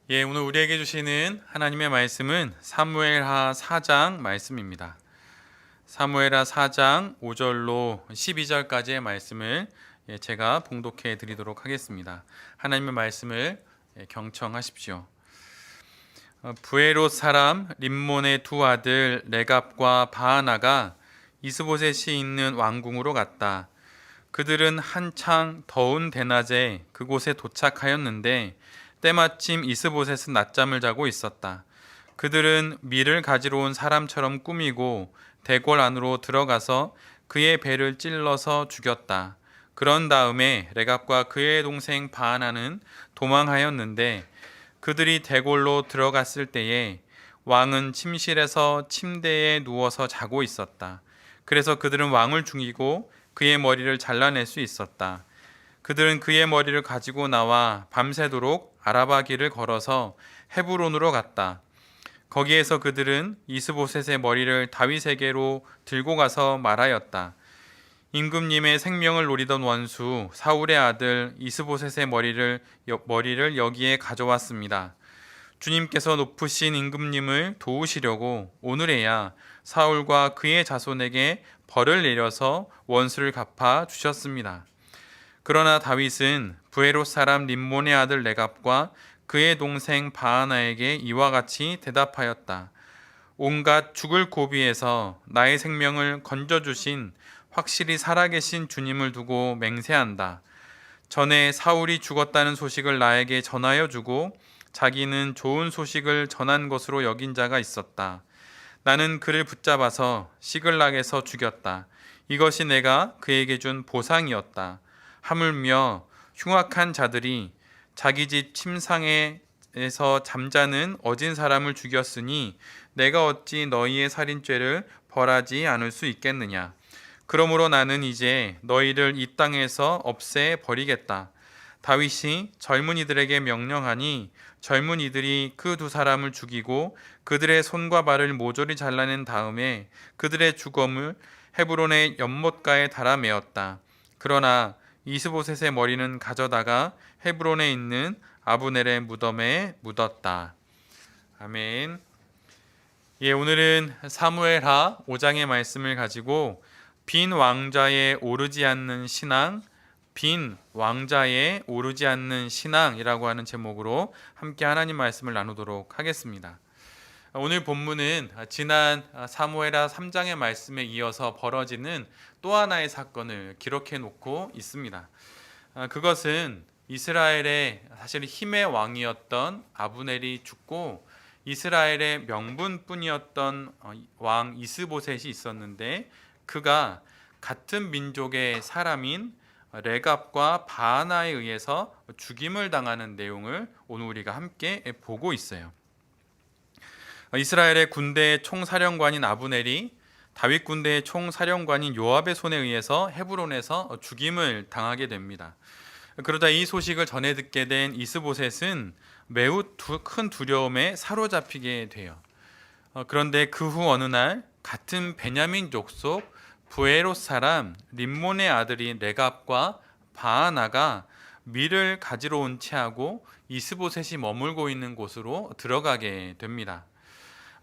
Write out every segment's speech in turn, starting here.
오늘 우리에게 주시는 하나님의 말씀은 사무엘하 4장 말씀입니다. 사무엘하 4장 5절로 12절까지의 말씀을 제가 봉독해 드리도록 하겠습니다. 하나님의 말씀을 경청하십시오. 부에롯 사람 림몬의 두 아들 레갑과 바하나가 이스보셋이 있는 왕궁으로 갔다. 그들은 한창 더운 대낮에 그곳에 도착하였는데 때마침 이스보셋은 낮잠을 자고 있었다. 그들은 밀을 가지러 온 사람처럼 꾸미고 대궐 안으로 들어가서 그의 배를 찔러서 죽였다. 그런 다음에 레갑과 그의 동생 바하나는 도망하였는데 그들이 대궐로 들어갔을 때에 왕은 침실에서 침대에 누워서 자고 있었다. 그래서 그들은 왕을 죽이고 그의 머리를 잘라낼 수 있었다. 그들은 그의 머리를 가지고 나와 밤새도록 아라바 길을 걸어서 헤브론으로 갔다. 거기에서 그들은 이스보셋의 머리를 다윗에게로 들고 가서 말하였다. 임금님의 생명을 노리던 원수 사울의 아들 이스보셋의 머리를 여기에 가져왔습니다. 주님께서 높으신 임금님을 도우시려고 오늘에야 사울과 그의 자손에게 벌을 내려서 원수를 갚아 주셨습니다. 그러나 다윗은 부에롯 사람 림몬의 아들 레갑과 그의 동생 바하나에게 이와 같이 대답하였다. 온갖 죽을 고비에서 나의 생명을 건져주신 확실히 살아계신 주님을 두고 맹세한다. 전에 사울이 죽었다는 소식을 나에게 전하여 주고 자기는 좋은 소식을 전한 것으로 여긴 자가 있었다. 나는 그를 붙잡아서 시글락에서 죽였다. 이것이 내가 그에게 준 보상이었다. 하물며 흉악한 자들이 자기 집 침상에서 잠자는 어진 사람을 죽였으니 내가 어찌 너희의 살인죄를 벌하지 않을 수 있겠느냐. 그러므로 나는 이제 너희를 이 땅에서 없애 버리겠다. 다윗이 젊은이들에게 명령하니 젊은이들이 그 두 사람을 죽이고 그들의 손과 발을 모조리 잘라낸 다음에 그들의 주검을 헤브론의 연못가에 달아 메었다. 그러나 이스보셋의 머리는 가져다가 헤브론에 있는 아브넬의 무덤에 묻었다. 아멘. 오늘은 사무엘하 5장의 말씀을 가지고 빈 왕좌에 오르지 않는 신앙, 빈 왕좌에 오르지 않는 신앙이라고 하는 제목으로 함께 하나님 말씀을 나누도록 하겠습니다. 오늘 본문은 지난 사무엘하 3장의 말씀에 이어서 벌어지는 또 하나의 사건을 기록해 놓고 있습니다. 그것은 이스라엘의 사실 힘의 왕이었던 아브넬이 죽고 이스라엘의 명분뿐이었던 왕 이스보셋이 있었는데 그가 같은 민족의 사람인 레갑과 바하나에 의해서 죽임을 당하는 내용을 오늘 우리가 함께 보고 있어요. 이스라엘의 군대의 총사령관인 아브넬이 다윗 군대의 총사령관인 요압의 손에 의해서 헤브론에서 죽임을 당하게 됩니다. 그러자 이 소식을 전해 듣게 된 이스보셋은 매우 큰 두려움에 사로잡히게 돼요. 그런데 그 후 어느 날 같은 베냐민 족속 부에롯 사람 림몬의 아들인 레갑과 바하나가 밀을 가지러 온 채하고 이스보셋이 머물고 있는 곳으로 들어가게 됩니다.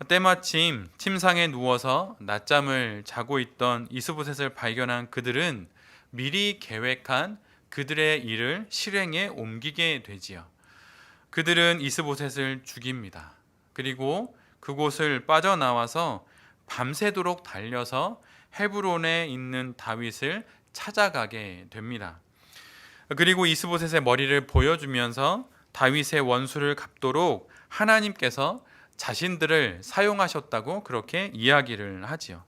때마침 침상에 누워서 낮잠을 자고 있던 이스보셋을 발견한 그들은 미리 계획한 그들의 일을 실행에 옮기게 되지요. 그들은 이스보셋을 죽입니다. 그리고 그곳을 빠져나와서 밤새도록 달려서 헤브론에 있는 다윗을 찾아가게 됩니다. 그리고 이스보셋의 머리를 보여주면서 다윗의 원수를 갚도록 하나님께서 자신들을 사용하셨다고 그렇게 이야기를 하지요.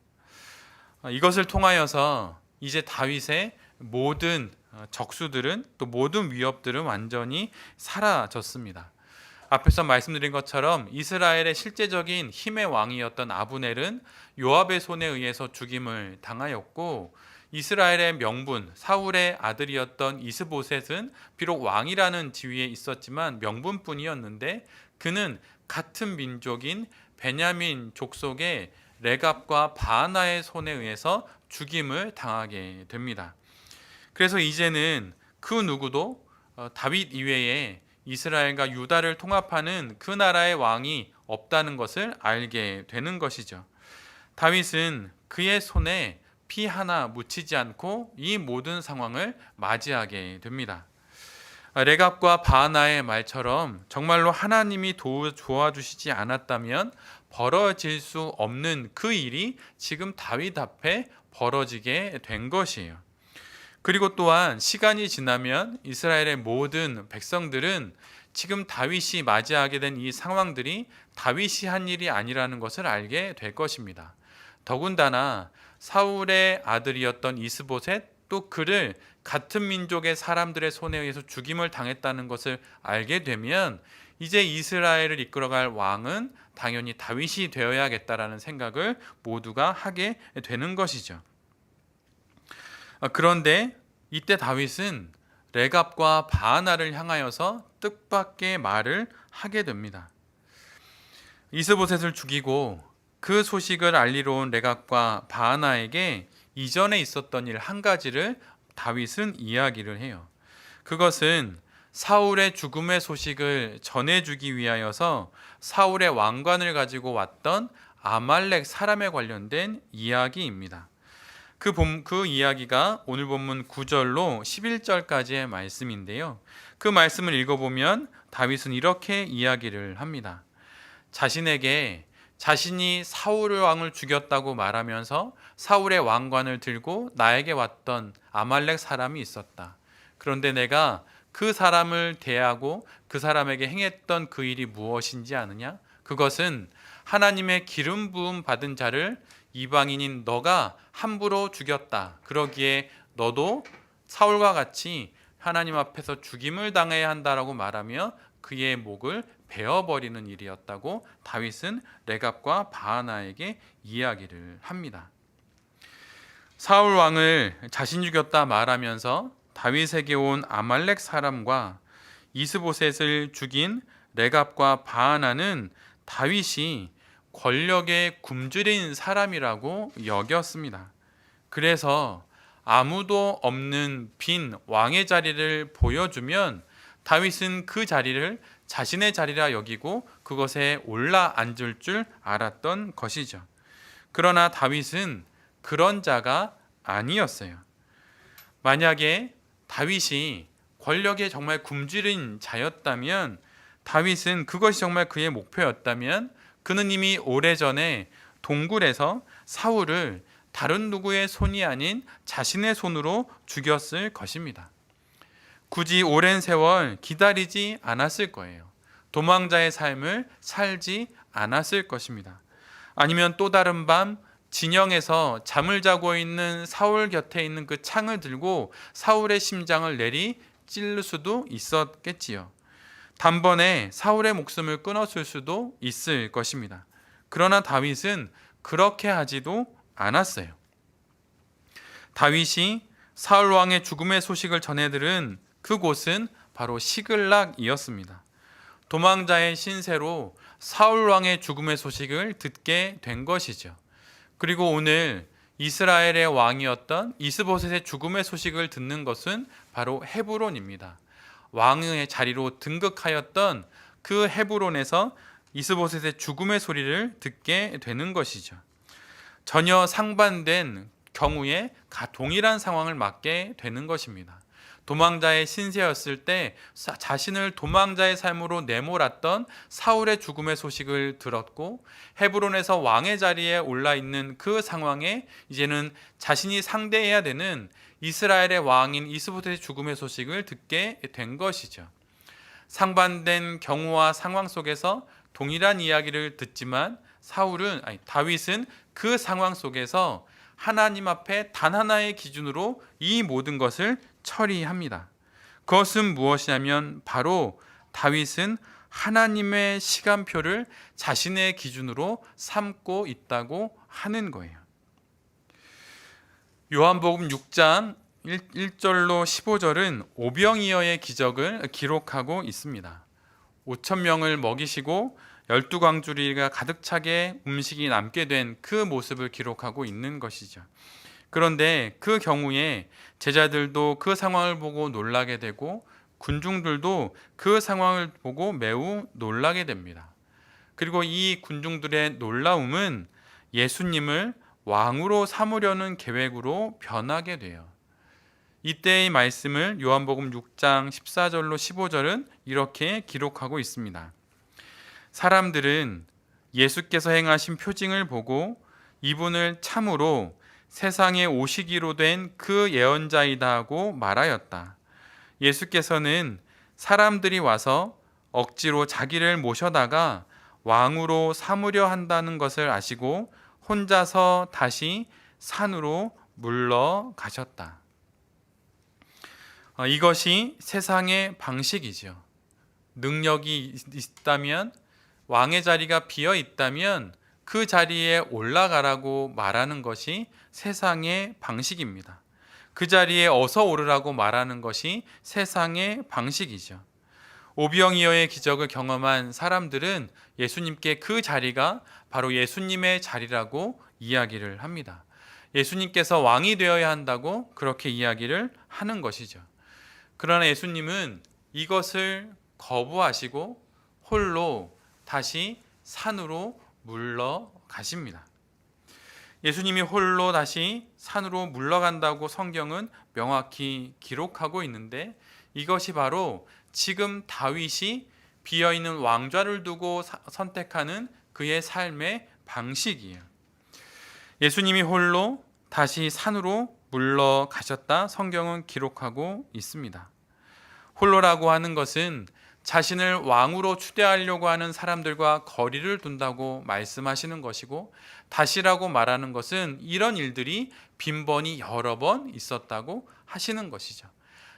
이것을 통하여서 이제 다윗의 모든 적수들은 또 모든 위협들은 완전히 사라졌습니다. 앞에서 말씀드린 것처럼 이스라엘의 실제적인 힘의 왕이었던 아브넬은 요압의 손에 의해서 죽임을 당하였고 이스라엘의 명분 사울의 아들이었던 이스보셋은 비록 왕이라는 지위에 있었지만 명분뿐이었는데 그는 같은 민족인 베냐민 족속의 레갑과 바하나의 손에 의해서 죽임을 당하게 됩니다. 그래서 이제는 그 누구도 다윗 이외에 이스라엘과 유다를 통합하는 그 나라의 왕이 없다는 것을 알게 되는 것이죠. 다윗은 그의 손에 피 하나 묻히지 않고 이 모든 상황을 맞이하게 됩니다. 레갑과 바하나의 말처럼 정말로 하나님이 도와주시지 않았다면 벌어질 수 없는 그 일이 지금 다윗 앞에 벌어지게 된 것이에요. 그리고 또한 시간이 지나면 이스라엘의 모든 백성들은 지금 다윗이 맞이하게 된 이 상황들이 다윗이 한 일이 아니라는 것을 알게 될 것입니다. 더군다나 사울의 아들이었던 이스보셋, 또 그를 같은 민족의 사람들의 손에 의해서 죽임을 당했다는 것을 알게 되면 이제 이스라엘을 이끌어갈 왕은 당연히 다윗이 되어야겠다라는 생각을 모두가 하게 되는 것이죠. 그런데 이때 다윗은 레갑과 바하나를 향하여서 뜻밖의 말을 하게 됩니다. 이스보셋을 죽이고 그 소식을 알리러 온 레갑과 바하나에게 이전에 있었던 일 한 가지를 다윗은 이야기를 해요. 그것은 사울의 죽음의 소식을 전해주기 위하여서 사울의 왕관을 가지고 왔던 아말렉 사람에 관련된 이야기입니다. 그 이야기가 오늘 본문 9절로 11절까지의 말씀인데요. 그 말씀을 읽어보면 다윗은 이렇게 이야기를 합니다. 자신에게 자신이 사울 왕을 죽였다고 말하면서 사울의 왕관을 들고 나에게 왔던 아말렉 사람이 있었다. 그런데 내가 그 사람을 대하고 그 사람에게 행했던 그 일이 무엇인지 아느냐? 그것은 하나님의 기름 부음 받은 자를 이방인인 너가 함부로 죽였다. 그러기에 너도 사울과 같이 하나님 앞에서 죽임을 당해야 한다라고 말하며 그의 목을 베어버리는 일이었다고 다윗은 레갑과 바하나에게 이야기를 합니다. 사울 왕을 자신 죽였다 말하면서 다윗에게 온 아말렉 사람과 이스보셋을 죽인 레갑과 바하나는 다윗이 권력에 굶주린 사람이라고 여겼습니다. 그래서 아무도 없는 빈 왕의 자리를 보여주면 다윗은 그 자리를 자신의 자리라 여기고 그것에 올라 앉을 줄 알았던 것이죠. 그러나 다윗은 그런 자가 아니었어요. 만약에 다윗이 권력에 정말 굶주린 자였다면, 다윗은 그것이 정말 그의 목표였다면 그는 이미 오래전에 동굴에서 사울을 다른 누구의 손이 아닌 자신의 손으로 죽였을 것입니다. 굳이 오랜 세월 기다리지 않았을 거예요. 도망자의 삶을 살지 않았을 것입니다. 아니면 또 다른 밤 진영에서 잠을 자고 있는 사울 곁에 있는 그 창을 들고 사울의 심장을 내리 찔릴 수도 있었겠지요. 단번에 사울의 목숨을 끊었을 수도 있을 것입니다. 그러나 다윗은 그렇게 하지도 않았어요. 다윗이 사울 왕의 죽음의 소식을 전해 들은 그곳은 바로 시글락이었습니다. 도망자의 신세로 사울 왕의 죽음의 소식을 듣게 된 것이죠. 그리고 오늘 이스라엘의 왕이었던 이스보셋의 죽음의 소식을 듣는 것은 바로 헤브론입니다. 왕의 자리로 등극하였던 그 헤브론에서 이스보셋의 죽음의 소리를 듣게 되는 것이죠. 전혀 상반된 경우에 동일한 상황을 맞게 되는 것입니다. 도망자의 신세였을 때 자신을 도망자의 삶으로 내몰았던 사울의 죽음의 소식을 들었고, 헤브론에서 왕의 자리에 올라 있는 그 상황에 이제는 자신이 상대해야 되는 이스라엘의 왕인 이스보셋의 죽음의 소식을 듣게 된 것이죠. 상반된 경우와 상황 속에서 동일한 이야기를 듣지만 다윗은 그 상황 속에서 하나님 앞에 단 하나의 기준으로 이 모든 것을 처리합니다. 그것은 무엇이냐면 바로 다윗은 하나님의 시간표를 자신의 기준으로 삼고 있다고 하는 거예요. 요한복음 6장 1절로 15절은 오병이어의 기적을 기록하고 있습니다. 5,000명을 먹이시고 12광주리가 가득 차게 음식이 남게 된 그 모습을 기록하고 있는 것이죠. 그런데 그 경우에 제자들도 그 상황을 보고 놀라게 되고 군중들도 그 상황을 보고 매우 놀라게 됩니다. 그리고 이 군중들의 놀라움은 예수님을 왕으로 삼으려는 계획으로 변하게 돼요. 이때의 말씀을 요한복음 6장 14절로 15절은 이렇게 기록하고 있습니다. 사람들은 예수께서 행하신 표징을 보고 이분을 참으로 세상에 오시기로 된 그 예언자이다 하고 말하였다. 예수께서는 사람들이 와서 억지로 자기를 모셔다가 왕으로 삼으려 한다는 것을 아시고 혼자서 다시 산으로 물러가셨다. 이것이 세상의 방식이죠. 능력이 있다면, 왕의 자리가 비어 있다면 그 자리에 올라가라고 말하는 것이 세상의 방식입니다. 그 자리에 어서 오르라고 말하는 것이 세상의 방식이죠. 오병이어의 기적을 경험한 사람들은 예수님께 그 자리가 바로 예수님의 자리라고 이야기를 합니다. 예수님께서 왕이 되어야 한다고 그렇게 이야기를 하는 것이죠. 그러나 예수님은 이것을 거부하시고 홀로 다시 산으로 물러가십니다. 예수님이 홀로 다시 산으로 물러간다고 성경은 명확히 기록하고 있는데 이것이 바로 지금 다윗이 비어있는 왕좌를 두고 선택하는 그의 삶의 방식이에요. 예수님이 홀로 다시 산으로 물러가셨다 성경은 기록하고 있습니다. 홀로라고 하는 것은 자신을 왕으로 추대하려고 하는 사람들과 거리를 둔다고 말씀하시는 것이고, 다시라고 말하는 것은 이런 일들이 빈번히 여러 번 있었다고 하시는 것이죠.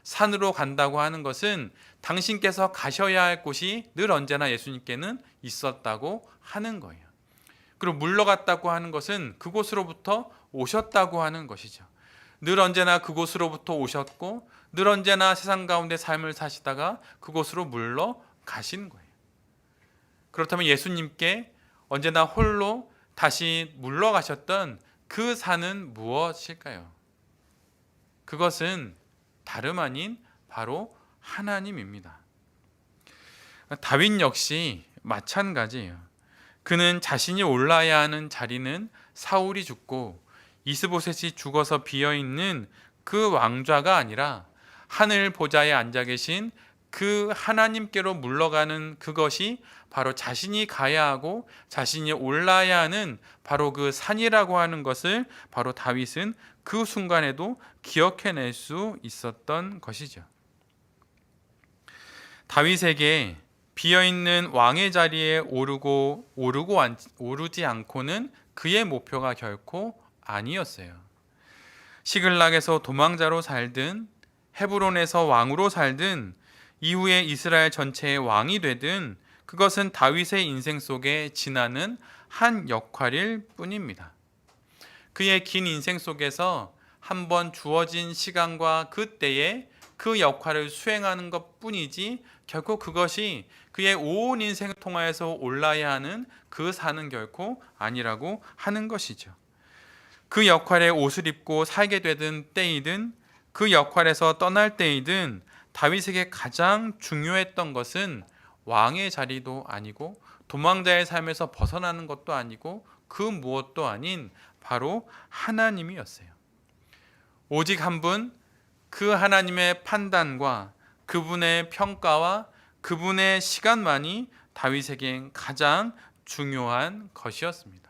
산으로 간다고 하는 것은 당신께서 가셔야 할 곳이 늘 언제나 예수님께는 있었다고 하는 거예요. 그리고 물러갔다고 하는 것은 그곳으로부터 오셨다고 하는 것이죠. 늘 언제나 그곳으로부터 오셨고 늘 언제나 세상 가운데 삶을 사시다가 그곳으로 물러가신 거예요. 그렇다면 예수님께 언제나 홀로 다시 물러가셨던 그 산은 무엇일까요? 그것은 다름 아닌 바로 하나님입니다. 다윗 역시 마찬가지예요. 그는 자신이 올라야 하는 자리는 사울이 죽고 이스보셋이 죽어서 비어있는 그 왕좌가 아니라 하늘 보좌에 앉아 계신 그 하나님께로 물러가는 그것이 바로 자신이 가야 하고 자신이 올라야 하는 바로 그 산이라고 하는 것을 바로 다윗은 그 순간에도 기억해낼 수 있었던 것이죠. 다윗에게 비어있는 왕의 자리에 오르지 않고는 그의 목표가 결코 아니었어요. 시글락에서 도망자로 살든 헤브론에서 왕으로 살든 이후에 이스라엘 전체의 왕이 되든 그것은 다윗의 인생 속에 지나는 한 역할일 뿐입니다. 그의 긴 인생 속에서 한 번 주어진 시간과 그 때에 그 역할을 수행하는 것 뿐이지 결코 그것이 그의 온 인생을 통하여서 올라야 하는 그 산은 결코 아니라고 하는 것이죠. 그 역할에 옷을 입고 살게 되든 때이든 그 역할에서 떠날 때이든 다윗에게 가장 중요했던 것은 왕의 자리도 아니고 도망자의 삶에서 벗어나는 것도 아니고 그 무엇도 아닌 바로 하나님이었어요. 오직 한 분, 그 하나님의 판단과 그분의 평가와 그분의 시간만이 다윗에겐 가장 중요한 것이었습니다.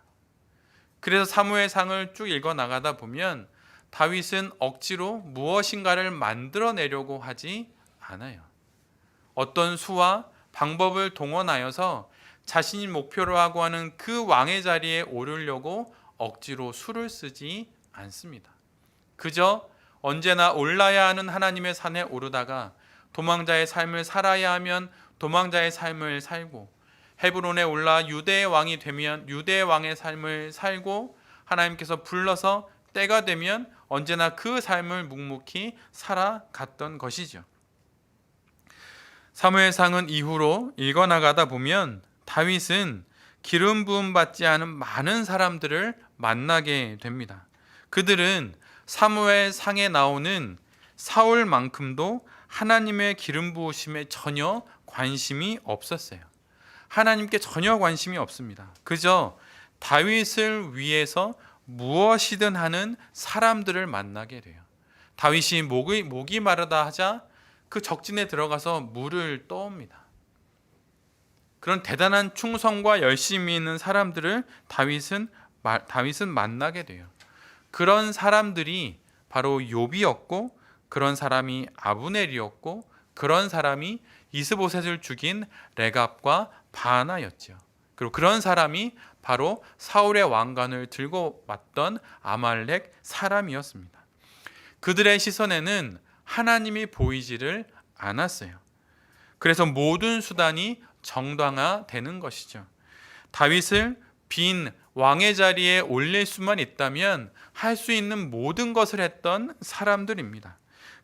그래서 사무엘상을 쭉 읽어 나가다 보면 다윗은 억지로 무엇인가를 만들어내려고 하지 않아요. 어떤 수와 방법을 동원하여서 자신이 목표로 하고 하는 그 왕의 자리에 오르려고 억지로 수를 쓰지 않습니다. 그저 언제나 올라야 하는 하나님의 산에 오르다가 도망자의 삶을 살아야 하면 도망자의 삶을 살고, 헤브론에 올라 유대의 왕이 되면 유대의 왕의 삶을 살고, 하나님께서 불러서 때가 되면 언제나 그 삶을 묵묵히 살아갔던 것이죠. 사무엘상은 이후로 읽어나가다 보면 다윗은 기름 부음 받지 않은 많은 사람들을 만나게 됩니다. 그들은 사무엘상에 나오는 사울만큼도 하나님의 기름 부으심에 전혀 관심이 없었어요. 하나님께 전혀 관심이 없습니다. 그저 다윗을 위해서 무엇이든 하는 사람들을 만나게 돼요. 다윗이 목이 마르다 하자 그 적진에 들어가서 물을 떠옵니다. 그런 대단한 충성과 열심이 있는 사람들을 다윗은 만나게 돼요. 그런 사람들이 바로 욥이었고, 그런 사람이 아브넬이었고, 그런 사람이 이스보셋을 죽인 레갑과 바나였죠. 그리고 그런 사람이 바로 사울의 왕관을 들고 왔던 아말렉 사람이었습니다. 그들의 시선에는 하나님이 보이지를 않았어요. 그래서 모든 수단이 정당화되는 것이죠. 다윗을 빈 왕의 자리에 올릴 수만 있다면 할 수 있는 모든 것을 했던 사람들입니다.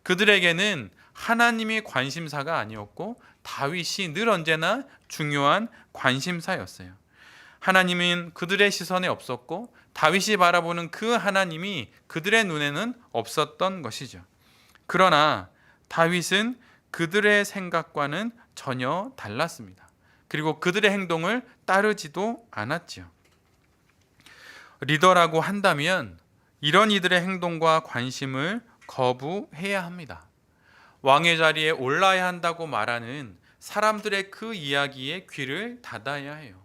그들에게는 하나님이 관심사가 아니었고 다윗이 늘 언제나 중요한 관심사였어요. 하나님은 그들의 시선에 없었고 다윗이 바라보는 그 하나님이 그들의 눈에는 없었던 것이죠. 그러나 다윗은 그들의 생각과는 전혀 달랐습니다. 그리고 그들의 행동을 따르지도 않았지요. 리더라고 한다면 이런 이들의 행동과 관심을 거부해야 합니다. 왕의 자리에 올라야 한다고 말하는 사람들의 그 이야기에 귀를 닫아야 해요.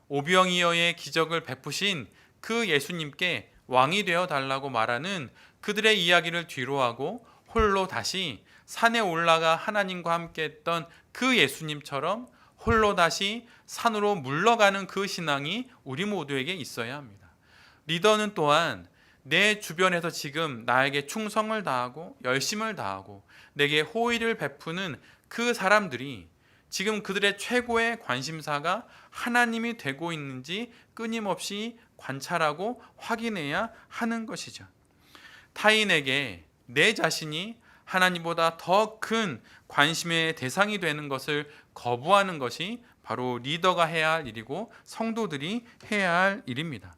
오병이어의 기적을 베푸신 그 예수님께 왕이 되어 달라고 말하는 그들의 이야기를 뒤로하고 홀로 다시 산에 올라가 하나님과 함께 했던 그 예수님처럼 홀로 다시 산으로 물러가는 그 신앙이 우리 모두에게 있어야 합니다. 리더는 또한 내 주변에서 지금 나에게 충성을 다하고 열심을 다하고 내게 호의를 베푸는 그 사람들이 지금 그들의 최고의 관심사가 하나님이 되고 있는지 끊임없이 관찰하고 확인해야 하는 것이죠. 타인에게 내 자신이 하나님보다 더 큰 관심의 대상이 되는 것을 거부하는 것이 바로 리더가 해야 할 일이고 성도들이 해야 할 일입니다.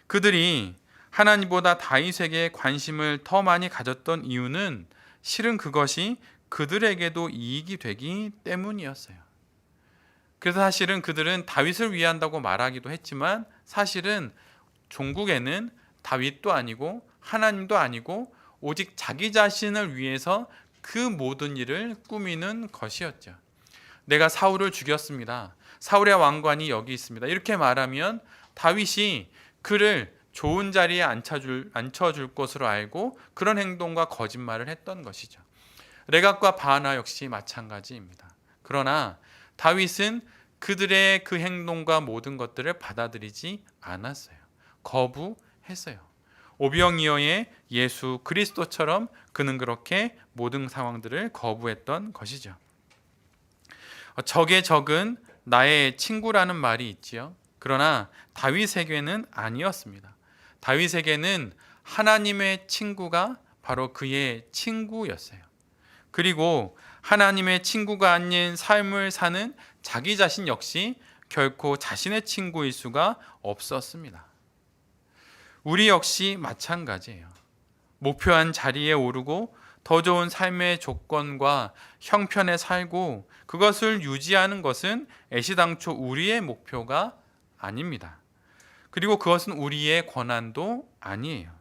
그들이 하나님보다 다윗에게 관심을 더 많이 가졌던 이유는 실은 그것이 그들에게도 이익이 되기 때문이었어요. 그래서 사실은 그들은 다윗을 위한다고 말하기도 했지만 사실은 종국에는 다윗도 아니고 하나님도 아니고 오직 자기 자신을 위해서 그 모든 일을 꾸미는 것이었죠. 내가 사울을 죽였습니다. 사울의 왕관이 여기 있습니다. 이렇게 말하면 다윗이 그를 좋은 자리에 앉혀줄 것으로 알고 그런 행동과 거짓말을 했던 것이죠. 레갑과 바나 역시 마찬가지입니다. 그러나 다윗은 그들의 그 행동과 모든 것들을 받아들이지 않았어요. 거부했어요. 오병이어의 예수 그리스도처럼 그는 그렇게 모든 상황들을 거부했던 것이죠. 적의 적은 나의 친구라는 말이 있지요. 그러나 다윗에게는 아니었습니다. 다윗에게는 하나님의 친구가 바로 그의 친구였어요. 그리고 하나님의 친구가 아닌 삶을 사는 자기 자신 역시 결코 자신의 친구일 수가 없었습니다. 우리 역시 마찬가지예요. 목표한 자리에 오르고 더 좋은 삶의 조건과 형편에 살고 그것을 유지하는 것은 애시당초 우리의 목표가 아닙니다. 그리고 그것은 우리의 권한도 아니에요.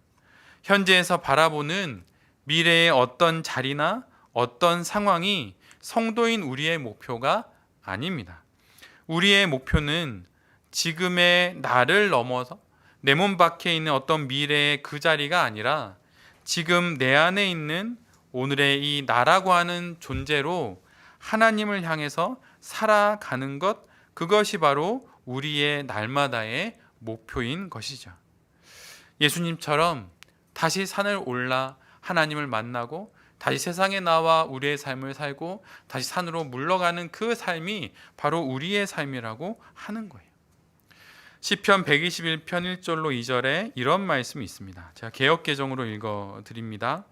현재에서 바라보는 미래의 어떤 자리나 어떤 상황이 성도인 우리의 목표가 아닙니다. 우리의 목표는 지금의 나를 넘어서 내 몸 밖에 있는 어떤 미래의 그 자리가 아니라 지금 내 안에 있는 오늘의 이 나라고 하는 존재로 하나님을 향해서 살아가는 것, 그것이 바로 우리의 날마다의 목표인 것이죠. 예수님처럼 다시 산을 올라 하나님을 만나고 다시 세상에 나와 우리의 삶을 살고 다시 산으로 물러가는 그 삶이 바로 우리의 삶이라고 하는 거예요. 시편 121편 1절로 2절에 이런 말씀이 있습니다. 제가 개역개정으로 읽어드립니다.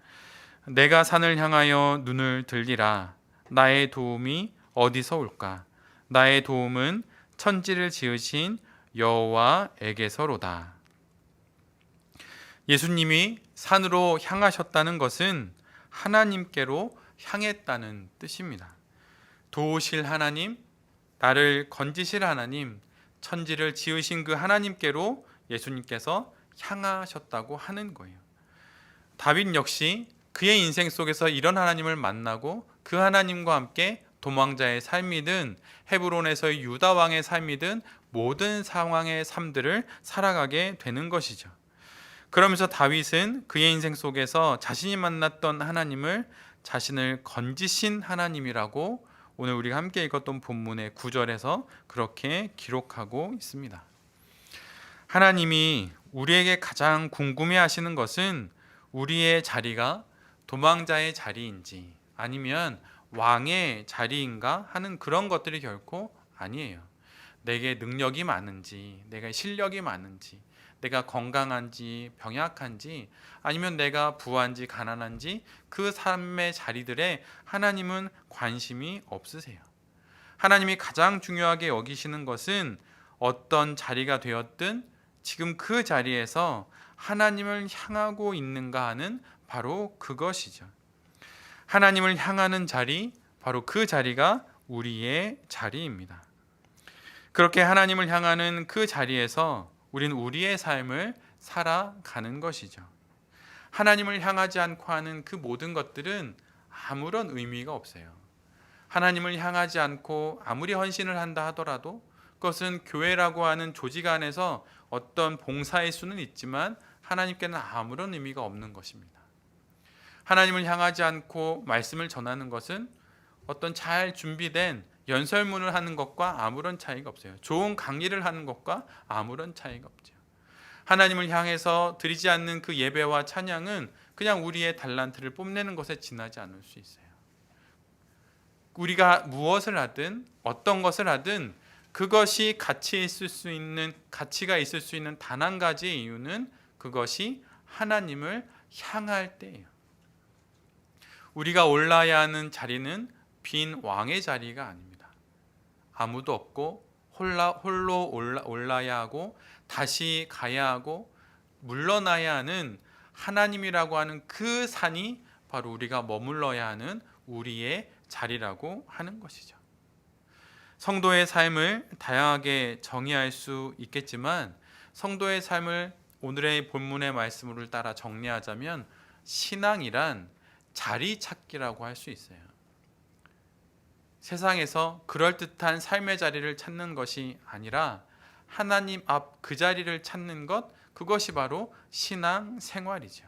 내가 산을 향하여 눈을 들리라. 나의 도움이 어디서 올까? 나의 도움은 천지를 지으신 여호와에게서로다. 예수님이 산으로 향하셨다는 것은 하나님께로 향했다는 뜻입니다. 도우실 하나님, 나를 건지실 하나님, 천지를 지으신 그 하나님께로 예수님께서 향하셨다고 하는 거예요. 다윗 역시 그의 인생 속에서 이런 하나님을 만나고 그 하나님과 함께 도망자의 삶이든 헤브론에서의 유다 왕의 삶이든 모든 상황의 삶들을 살아가게 되는 것이죠. 그러면서 다윗은 그의 인생 속에서 자신이 만났던 하나님을 자신을 건지신 하나님이라고 오늘 우리가 함께 읽었던 본문의 9절에서 그렇게 기록하고 있습니다. 하나님이 우리에게 가장 궁금해하시는 것은 우리의 자리가 도망자의 자리인지 아니면 왕의 자리인가 하는 그런 것들이 결코 아니에요. 내게 능력이 많은지, 내가 실력이 많은지, 내가 건강한지 병약한지, 아니면 내가 부한지 가난한지 그 삶의 자리들에 하나님은 관심이 없으세요. 하나님이 가장 중요하게 여기시는 것은 어떤 자리가 되었든 지금 그 자리에서 하나님을 향하고 있는가 하는 바로 그것이죠. 하나님을 향하는 자리, 바로 그 자리가 우리의 자리입니다. 그렇게 하나님을 향하는 그 자리에서 우리는 우리의 삶을 살아가는 것이죠. 하나님을 향하지 않고 하는 그 모든 것들은 아무런 의미가 없어요. 하나님을 향하지 않고 아무리 헌신을 한다 하더라도 그것은 교회라고 하는 조직 안에서 어떤 봉사의 수는 있지만 하나님께는 아무런 의미가 없는 것입니다. 하나님을 향하지 않고 말씀을 전하는 것은 어떤 잘 준비된 연설문을 하는 것과 아무런 차이가 없어요. 좋은 강의를 하는 것과 아무런 차이가 없죠. 하나님을 향해서 드리지 않는 그 예배와 찬양은 그냥 우리의 달란트를 뽐내는 것에 지나지 않을 수 있어요. 우리가 무엇을 하든 어떤 것을 하든 그것이 가치가 있을 수 있는 단 한 가지의 이유는 그것이 하나님을 향할 때예요. 우리가 올라야 하는 자리는 빈 왕의 자리가 아닙니다. 아무도 없고 홀로 올라야 하고 다시 가야 하고 물러나야 하는 하나님이라고 하는 그 산이 바로 우리가 머물러야 하는 우리의 자리라고 하는 것이죠. 성도의 삶을 다양하게 정의할 수 있겠지만 성도의 삶을 오늘의 본문의 말씀을 따라 정리하자면 신앙이란 자리 찾기라고 할 수 있어요. 세상에서 그럴듯한 삶의 자리를 찾는 것이 아니라 하나님 앞 그 자리를 찾는 것, 그것이 바로 신앙 생활이죠.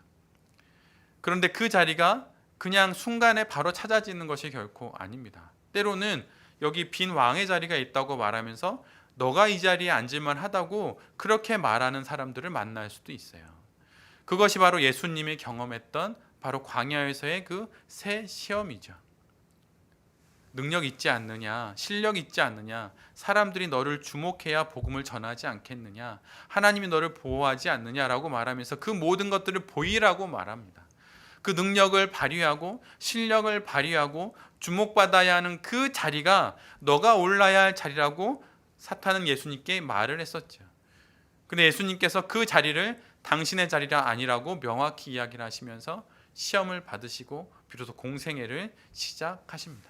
그런데 그 자리가 그냥 순간에 바로 찾아지는 것이 결코 아닙니다. 때로는 여기 빈 왕의 자리가 있다고 말하면서 너가 이 자리에 앉을만 하다고 그렇게 말하는 사람들을 만날 수도 있어요. 그것이 바로 예수님이 경험했던 바로 광야에서의 그 새 시험이죠. 능력 있지 않느냐, 실력 있지 않느냐, 사람들이 너를 주목해야 복음을 전하지 않겠느냐, 하나님이 너를 보호하지 않느냐라고 말하면서 그 모든 것들을 보이라고 말합니다. 그 능력을 발휘하고 실력을 발휘하고 주목받아야 하는 그 자리가 너가 올라야 할 자리라고 사탄은 예수님께 말을 했었죠. 근데 예수님께서 그 자리를 당신의 자리가 아니라고 명확히 이야기를 하시면서 시험을 받으시고 비로소 공생애를 시작하십니다.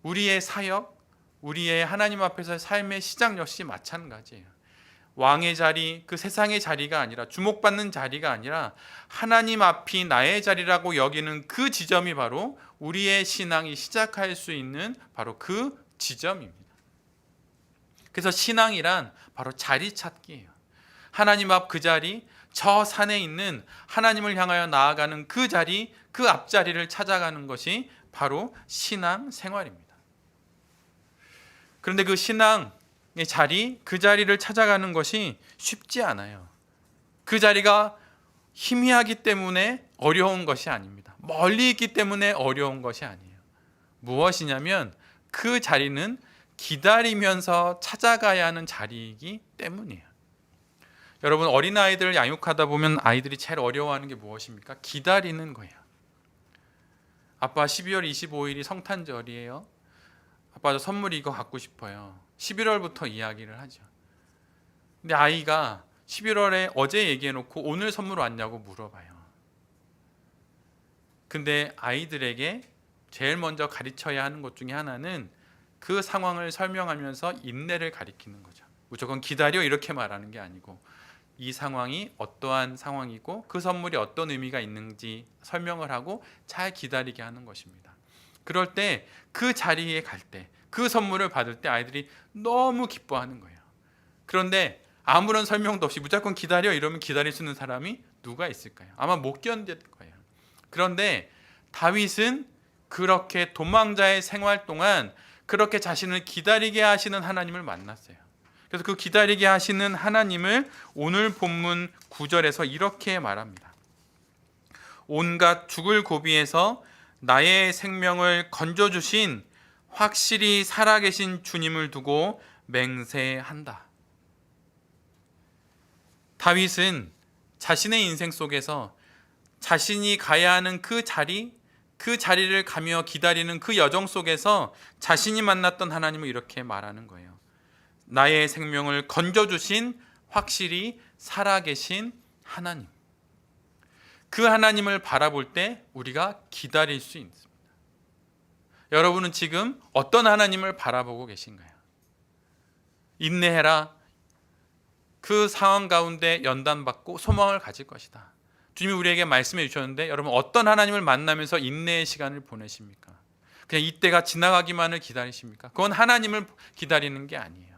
우리의 사역, 우리의 하나님 앞에서의 삶의 시작 역시 마찬가지예요. 왕의 자리, 그 세상의 자리가 아니라 주목받는 자리가 아니라 하나님 앞이 나의 자리라고 여기는 그 지점이 바로 우리의 신앙이 시작할 수 있는 바로 그 지점입니다. 그래서 신앙이란 바로 자리 찾기예요. 하나님 앞 그 자리, 저 산에 있는 하나님을 향하여 나아가는 그 자리, 그 앞자리를 찾아가는 것이 바로 신앙 생활입니다. 그런데 그 신앙의 자리, 그 자리를 찾아가는 것이 쉽지 않아요. 그 자리가 희미하기 때문에 어려운 것이 아닙니다. 멀리 있기 때문에 어려운 것이 아니에요. 무엇이냐면 그 자리는 기다리면서 찾아가야 하는 자리이기 때문이에요. 여러분, 어린아이들을 양육하다 보면 아이들이 제일 어려워하는 게 무엇입니까? 기다리는 거예요. 아빠 12월 25일이 성탄절이에요. 아빠 저 선물 이거 갖고 싶어요. 11월부터 이야기를 하죠. 근데 아이가 11월에 어제 얘기해놓고 오늘 선물 왔냐고 물어봐요. 근데 아이들에게 제일 먼저 가르쳐야 하는 것 중에 하나는 그 상황을 설명하면서 인내를 가리키는 거죠. 무조건 기다려 이렇게 말하는 게 아니고 이 상황이 어떠한 상황이고 그 선물이 어떤 의미가 있는지 설명을 하고 잘 기다리게 하는 것입니다. 그럴 때 그 자리에 갈 때 그 선물을 받을 때 아이들이 너무 기뻐하는 거예요. 그런데 아무런 설명도 없이 무조건 기다려 이러면 기다릴 수 있는 사람이 누가 있을까요? 아마 못 견딜 거예요. 그런데 다윗은 그렇게 도망자의 생활 동안 그렇게 자신을 기다리게 하시는 하나님을 만났어요. 그래서 그 기다리게 하시는 하나님을 오늘 본문 9절에서 이렇게 말합니다. 온갖 죽을 고비에서 나의 생명을 건져주신 확실히 살아계신 주님을 두고 맹세한다. 다윗은 자신의 인생 속에서 자신이 가야 하는 그 자리를 가며 기다리는 그 여정 속에서 자신이 만났던 하나님을 이렇게 말하는 거예요. 나의 생명을 건져주신 확실히 살아계신 하나님. 그 하나님을 바라볼 때 우리가 기다릴 수 있습니다. 여러분은 지금 어떤 하나님을 바라보고 계신가요? 인내해라. 그 상황 가운데 연단받고 소망을 가질 것이다. 주님이 우리에게 말씀해 주셨는데 여러분 어떤 하나님을 만나면서 인내의 시간을 보내십니까? 그냥 이때가 지나가기만을 기다리십니까? 그건 하나님을 기다리는 게 아니에요.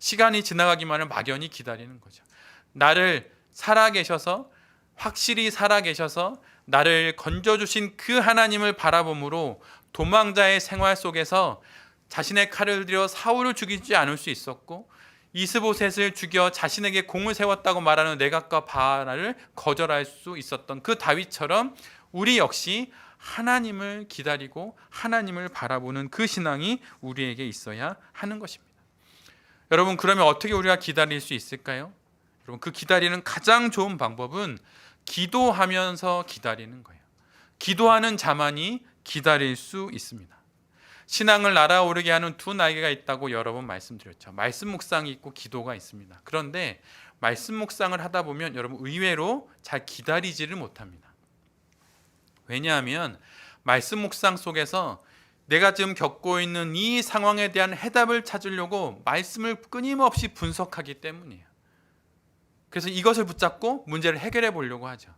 시간이 지나가기만을 막연히 기다리는 거죠. 나를 살아계셔서 확실히 살아계셔서 나를 건져주신 그 하나님을 바라봄으로 도망자의 생활 속에서 자신의 칼을 들여 사울을 죽이지 않을 수 있었고 이스보셋을 죽여 자신에게 공을 세웠다고 말하는 네갓과 바알을 거절할 수 있었던 그 다윗처럼 우리 역시 하나님을 기다리고 하나님을 바라보는 그 신앙이 우리에게 있어야 하는 것입니다. 여러분 그러면 어떻게 우리가 기다릴 수 있을까요? 여러분 그 기다리는 가장 좋은 방법은 기도하면서 기다리는 거예요. 기도하는 자만이 기다릴 수 있습니다. 신앙을 날아오르게 하는 두 날개가 있다고 여러 번 말씀드렸죠. 말씀 묵상이 있고 기도가 있습니다. 그런데 말씀 묵상을 하다 보면 여러분 의외로 잘 기다리지를 못합니다. 왜냐하면 말씀 묵상 속에서 내가 지금 겪고 있는 이 상황에 대한 해답을 찾으려고 말씀을 끊임없이 분석하기 때문이에요. 그래서 이것을 붙잡고 문제를 해결해 보려고 하죠.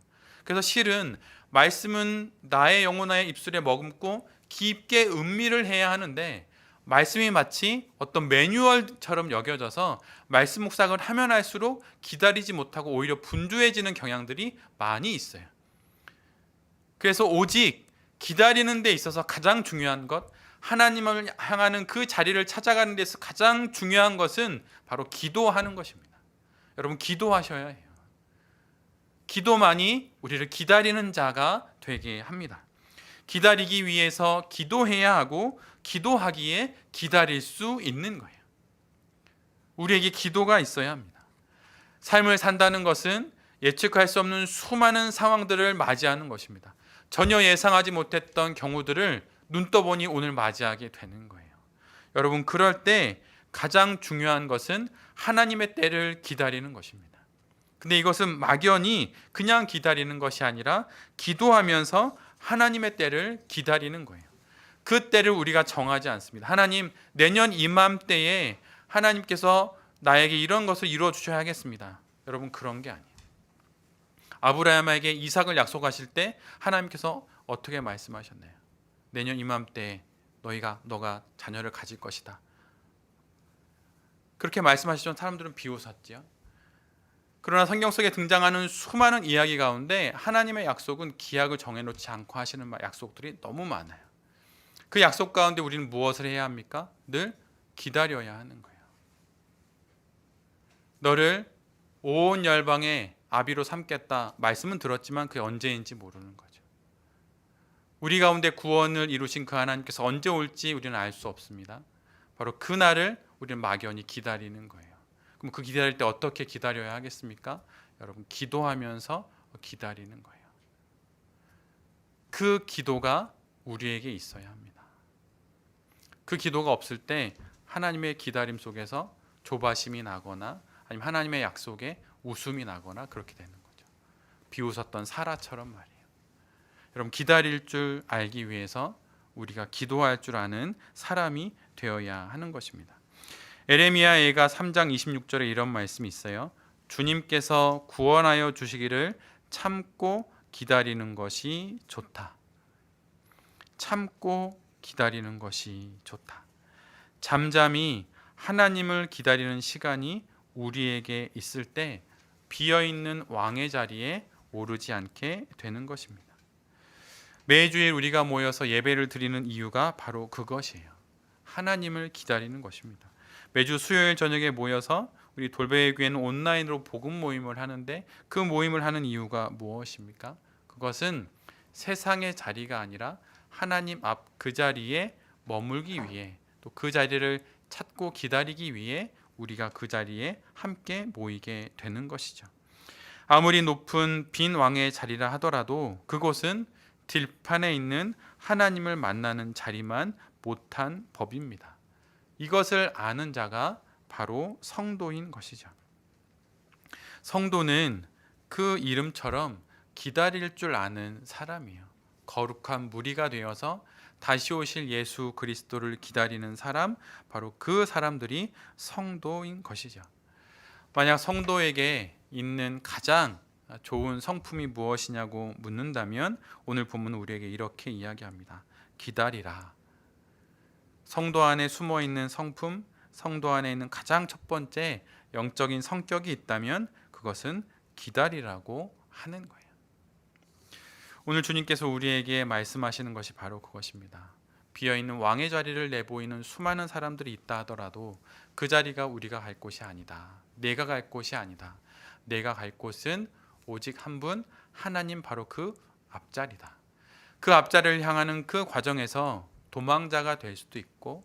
그래서 실은 말씀은 나의 영혼의 입술에 머금고 깊게 음미를 해야 하는데 말씀이 마치 어떤 매뉴얼처럼 여겨져서 말씀 묵상을 하면 할수록 기다리지 못하고 오히려 분주해지는 경향들이 많이 있어요. 그래서 오직 기다리는 데 있어서 가장 중요한 것, 하나님을 향하는 그 자리를 찾아가는 데서 가장 중요한 것은 바로 기도하는 것입니다. 여러분 기도하셔야 해요. 기도만이 우리를 기다리는 자가 되게 합니다. 기다리기 위해서 기도해야 하고 기도하기에 기다릴 수 있는 거예요. 우리에게 기도가 있어야 합니다. 삶을 산다는 것은 예측할 수 없는 수많은 상황들을 맞이하는 것입니다. 전혀 예상하지 못했던 경우들을 눈 떠보니 오늘 맞이하게 되는 거예요. 여러분 그럴 때 가장 중요한 것은 하나님의 때를 기다리는 것입니다. 근데 이것은 막연히 그냥 기다리는 것이 아니라 기도하면서 하나님의 때를 기다리는 거예요. 그 때를 우리가 정하지 않습니다. 하나님 내년 이맘때에 하나님께서 나에게 이런 것을 이루어 주셔야겠습니다. 여러분 그런 게 아니에요. 아브라함에게 이삭을 약속하실 때 하나님께서 어떻게 말씀하셨나요? 내년 이맘때에 너가 자녀를 가질 것이다. 그렇게 말씀하시던 사람들은 비웃었지요. 그러나 성경 속에 등장하는 수많은 이야기 가운데 하나님의 약속은 기약을 정해놓지 않고 하시는 약속들이 너무 많아요. 그 약속 가운데 우리는 무엇을 해야 합니까? 늘 기다려야 하는 거예요. 너를 온 열방의 아비로 삼겠다 말씀은 들었지만 그게 언제인지 모르는 거죠. 우리 가운데 구원을 이루신 그 하나님께서 언제 올지 우리는 알 수 없습니다. 바로 그 날을 우리는 막연히 기다리는 거예요. 그럼 그 기다릴 때 어떻게 기다려야 하겠습니까? 여러분 기도하면서 기다리는 거예요. 그 기도가 우리에게 있어야 합니다. 그 기도가 없을 때 하나님의 기다림 속에서 조바심이 나거나 아니면 하나님의 약속에 웃음이 나거나 그렇게 되는 거죠. 비웃었던 사라처럼 말이에요. 여러분, 기다릴 줄 알기 위해서 우리가 기도할 줄 아는 사람이 되어야 하는 것입니다. 에레미야 예가 3장 26절에 이런 말씀이 있어요. 주님께서 구원하여 주시기를 참고 기다리는 것이 좋다. 참고 기다리는 것이 좋다. 잠잠히 하나님을 기다리는 시간이 우리에게 있을 때 비어있는 왕의 자리에 오르지 않게 되는 것입니다. 매주일 우리가 모여서 예배를 드리는 이유가 바로 그것이에요. 하나님을 기다리는 것입니다. 매주 수요일 저녁에 모여서 우리 돌베이 교회는 온라인으로 복음 모임을 하는데 그 모임을 하는 이유가 무엇입니까? 그것은 세상의 자리가 아니라 하나님 앞 그 자리에 머물기 위해, 또 그 자리를 찾고 기다리기 위해 우리가 그 자리에 함께 모이게 되는 것이죠. 아무리 높은 빈 왕의 자리라 하더라도 그곳은 들판에 있는 하나님을 만나는 자리만 못한 법입니다. 이것을 아는 자가 바로 성도인 것이죠. 성도는 그 이름처럼 기다릴 줄 아는 사람이에요. 거룩한 무리가 되어서 다시 오실 예수 그리스도를 기다리는 사람, 바로 그 사람들이 성도인 것이죠. 만약 성도에게 있는 가장 좋은 성품이 무엇이냐고 묻는다면 오늘 본문은 우리에게 이렇게 이야기합니다. 기다리라. 성도 안에 숨어 있는 성품, 성도 안에 있는 가장 첫 번째 영적인 성격이 있다면 그것은 기다리라고 하는 거예요. 오늘 주님께서 우리에게 말씀하시는 것이 바로 그것입니다. 비어있는 왕의 자리를 내보이는 수많은 사람들이 있다 하더라도 그 자리가 우리가 갈 곳이 아니다. 내가 갈 곳이 아니다. 내가 갈 곳은 오직 한 분, 하나님, 바로 그 앞자리다. 그 앞자리를 향하는 그 과정에서 도망자가 될 수도 있고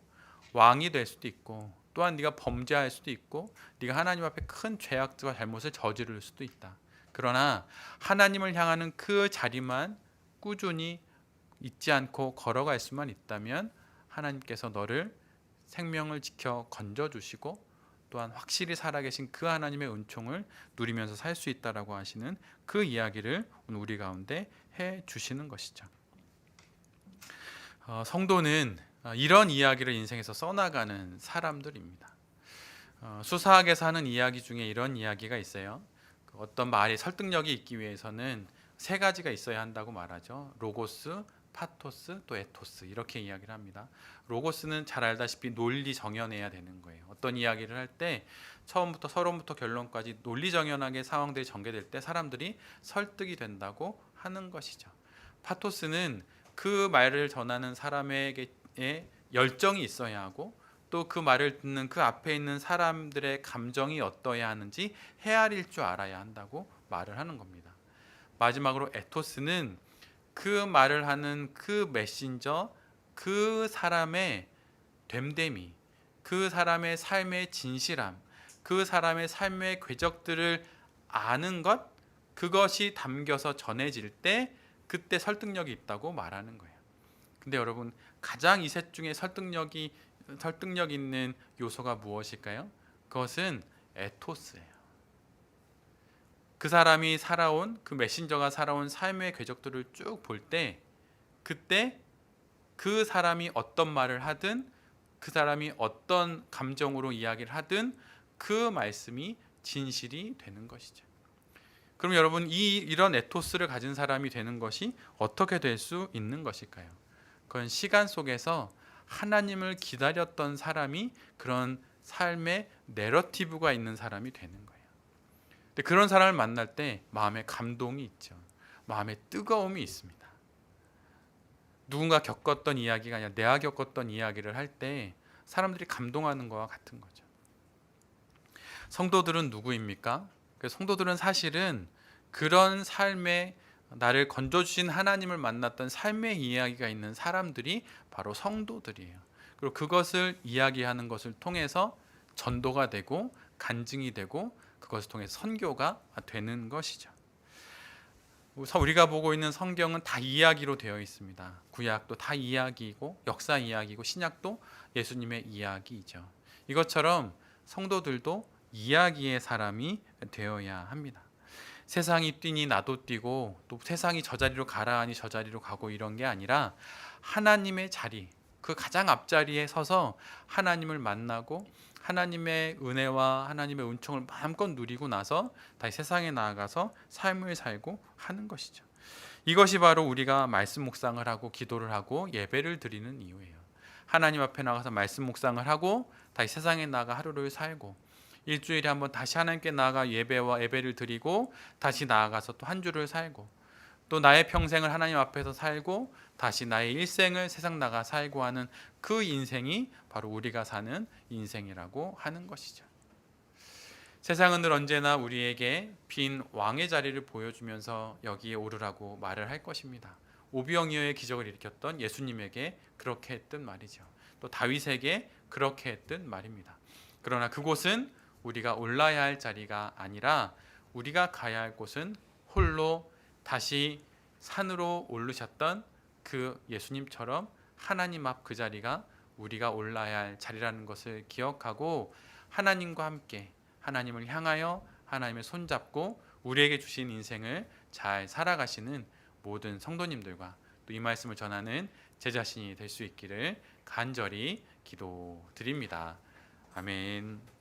왕이 될 수도 있고 또한 네가 범죄할 수도 있고 네가 하나님 앞에 큰 죄악과 잘못을 저지를 수도 있다. 그러나 하나님을 향하는 그 자리만 꾸준히 잊지 않고 걸어갈 수만 있다면 하나님께서 너를 생명을 지켜 건져주시고 또한 확실히 살아계신 그 하나님의 은총을 누리면서 살 수 있다라고 하시는 그 이야기를 오늘 우리 가운데 해주시는 것이죠. 성도는 이런 이야기를 인생에서 써나가는 사람들입니다. 수사학에서 하는 이야기 중에 이런 이야기가 있어요. 어떤 말이 설득력이 있기 위해서는 세 가지가 있어야 한다고 말하죠. 로고스, 파토스, 또 에토스, 이렇게 이야기를 합니다. 로고스는 잘 알다시피 논리 정연해야 되는 거예요. 어떤 이야기를 할 때 처음부터 서론부터 결론까지 논리 정연하게 상황들이 전개될 때 사람들이 설득이 된다고 하는 것이죠. 파토스는 그 말을 전하는 사람에게 열정이 있어야 하고 또 그 말을 듣는 그 앞에 있는 사람들의 감정이 어떠해야 하는지 헤아릴 줄 알아야 한다고 말을 하는 겁니다. 마지막으로 에토스는 그 말을 하는 그 메신저, 그 사람의 됨됨이, 그 사람의 삶의 진실함, 그 사람의 삶의 궤적들을 아는 것, 그것이 담겨서 전해질 때 그때 설득력이 있다고 말하는 거예요. 근데 여러분, 가장 이 셋 중에 설득력 있는 요소가 무엇일까요? 그것은 에토스예요. 그 사람이 살아온, 그 메신저가 살아온 삶의 궤적들을 쭉 볼 때 그때 그 사람이 어떤 말을 하든 그 사람이 어떤 감정으로 이야기를 하든 그 말씀이 진실이 되는 것이죠. 그럼 여러분, 이런 에토스를 가진 사람이 되는 것이 어떻게 될 수 있는 것일까요? 그건 시간 속에서 하나님을 기다렸던 사람이 그런 삶의 내러티브가 있는 사람이 되는 거예요. 근데 그런 사람을 만날 때 마음에 감동이 있죠. 마음에 뜨거움이 있습니다. 누군가 겪었던 이야기가 아니라 내가 겪었던 이야기를 할 때 사람들이 감동하는 것과 같은 거죠. 성도들은 누구입니까? 성도들은 사실은 그런 삶에 나를 건져주신 하나님을 만났던 삶의 이야기가 있는 사람들이 바로 성도들이에요. 그리고 그것을 이야기하는 것을 통해서 전도가 되고 간증이 되고 그것을 통해 선교가 되는 것이죠. 우리가 보고 있는 성경은 다 이야기로 되어 있습니다. 구약도 다 이야기이고 역사 이야기이고 신약도 예수님의 이야기이죠. 이것처럼 성도들도 이야기의 사람이 되어야 합니다. 세상이 뛰니 나도 뛰고 또 세상이 저 자리로 가라 하니 저 자리로 가고 이런 게 아니라 하나님의 자리, 그 가장 앞자리에 서서 하나님을 만나고 하나님의 은혜와 하나님의 은총을 마음껏 누리고 나서 다시 세상에 나아가서 삶을 살고 하는 것이죠. 이것이 바로 우리가 말씀 묵상을 하고 기도를 하고 예배를 드리는 이유예요. 하나님 앞에 나가서 말씀 묵상을 하고 다시 세상에 나가 하루를 살고 일주일에 한번 다시 하나님께 나아가 예배를 드리고 다시 나아가서 또 한 주를 살고 또 나의 평생을 하나님 앞에서 살고 다시 나의 일생을 세상 나가 살고 하는 그 인생이 바로 우리가 사는 인생이라고 하는 것이죠. 세상은 늘 언제나 우리에게 빈 왕의 자리를 보여주면서 여기에 오르라고 말을 할 것입니다. 오병이어의 기적을 일으켰던 예수님에게 그렇게 했던 말이죠. 또 다윗에게 그렇게 했던 말입니다. 그러나 그곳은 우리가 올라야 할 자리가 아니라 우리가 가야 할 곳은 홀로 다시 산으로 오르셨던 그 예수님처럼 하나님 앞 그 자리가 우리가 올라야 할 자리라는 것을 기억하고 하나님과 함께 하나님을 향하여 하나님의 손잡고 우리에게 주신 인생을 잘 살아가시는 모든 성도님들과 또 이 말씀을 전하는 제 자신이 될 수 있기를 간절히 기도드립니다. 아멘.